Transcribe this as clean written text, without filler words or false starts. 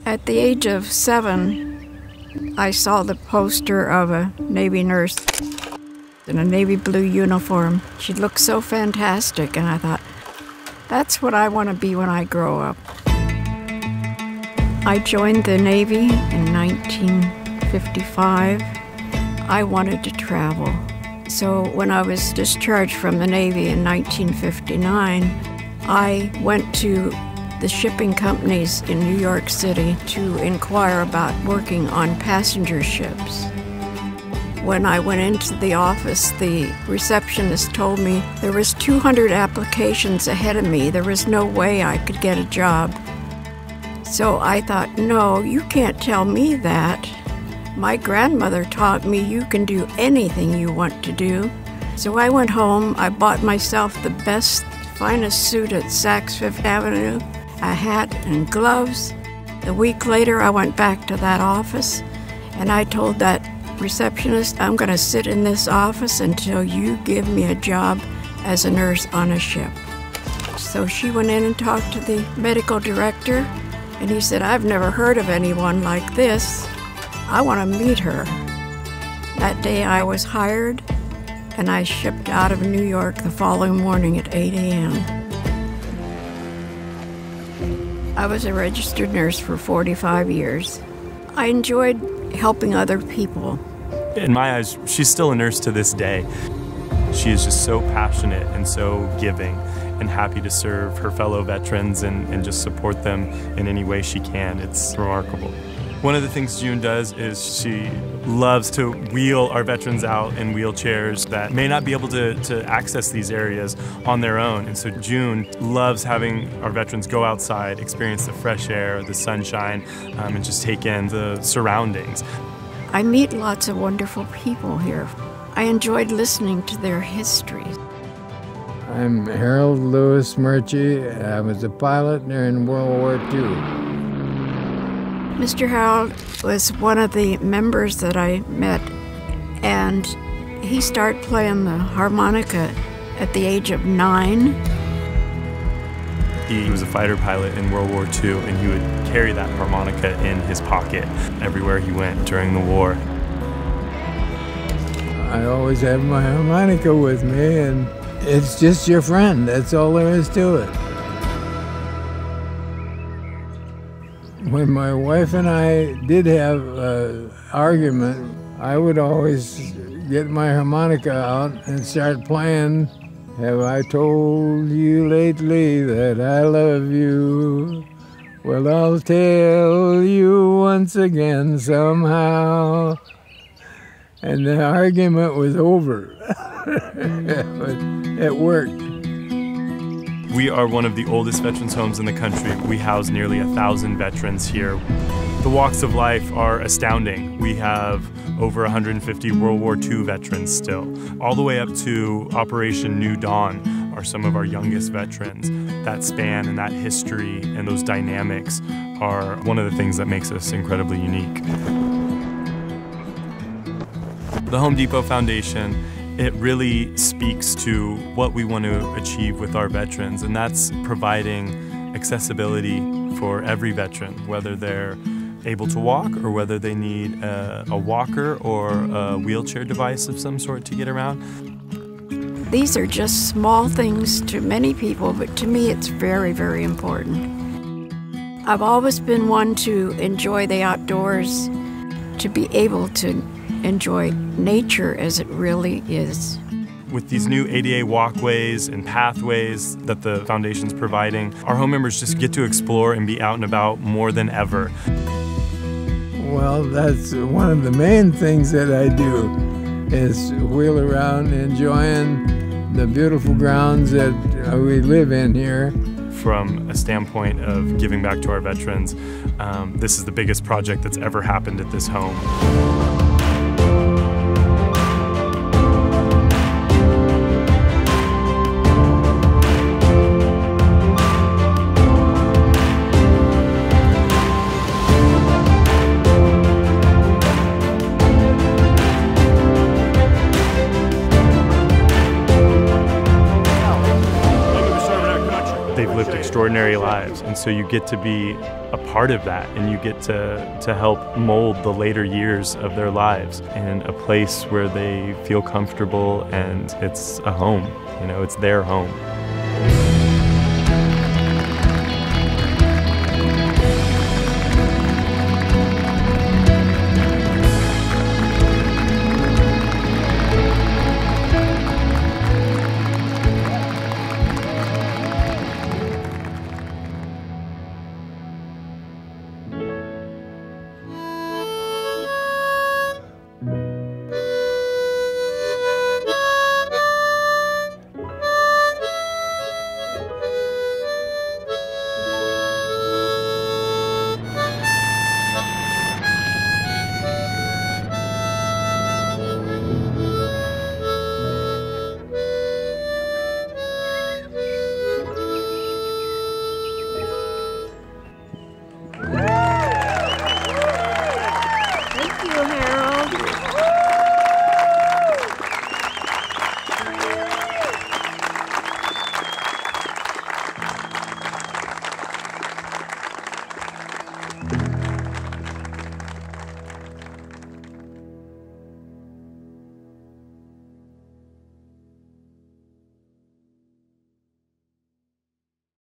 At the age of 7, I saw the poster of a Navy nurse in a navy blue uniform. She looked so fantastic, and I thought, that's what I want to be when I grow up. I joined the Navy in 1955. I wanted to travel. So when I was discharged from the Navy in 1959, I went to the shipping companies in New York City to inquire about working on passenger ships. When I went into the office, the receptionist told me there was 200 applications ahead of me. There was no way I could get a job. So I thought, no, you can't tell me that. My grandmother taught me you can do anything you want to do. So I went home, I bought myself the best, finest suit at Saks Fifth Avenue, a hat and gloves. A week later, I went back to that office, and I told that receptionist, I'm going to sit in this office until you give me a job as a nurse on a ship. So she went in and talked to the medical director, and he said, I've never heard of anyone like this. I want to meet her. That day I was hired, and I shipped out of New York the following morning at 8 a.m. I was a registered nurse for 45 years. I enjoyed helping other people. In my eyes, she's still a nurse to this day. She is just so passionate and so giving and happy to serve her fellow veterans and just support them in any way she can. It's remarkable. One of the things June does is she loves to wheel our veterans out in wheelchairs that may not be able to access these areas on their own. And so June loves having our veterans go outside, experience the fresh air, the sunshine, and just take in the surroundings. I meet lots of wonderful people here. I enjoyed listening to their histories. I'm Harold Lewis Murchie. I was a pilot during World War II. Mr. Harold was one of the members that I met, and he started playing the harmonica at the age of 9. He was a fighter pilot in World War II, and he would carry that harmonica in his pocket everywhere he went during the war. I always have my harmonica with me, and it's just your friend. That's all there is to it. When my wife and I did have an argument, I would always get my harmonica out and start playing, Have I told you lately that I love you? Well, I'll tell you once again somehow. And the argument was over. It worked. We are one of the oldest veterans homes in the country. We house nearly 1,000 veterans here. The walks of life are astounding. We have over 150 World War II veterans still. All the way up to Operation New Dawn are some of our youngest veterans. That span and that history and those dynamics are one of the things that makes us incredibly unique. The Home Depot Foundation, it really speaks to what we want to achieve with our veterans, and that's providing accessibility for every veteran, whether they're able to walk or whether they need a walker or a wheelchair device of some sort to get around. These are just small things to many people, but to me it's very, very important. I've always been one to enjoy the outdoors, to be able to enjoy nature as it really is. With these new ADA walkways and pathways that the Foundation's providing, our home members just get to explore and be out and about more than ever. Well, that's one of the main things that I do, is wheel around enjoying the beautiful grounds that we live in here. From a standpoint of giving back to our veterans, this is the biggest project that's ever happened at this home. extraordinary lives. And so you get to be a part of that, and you get to help mold the later years of their lives in a place where they feel comfortable and it's a home. You know, it's their home.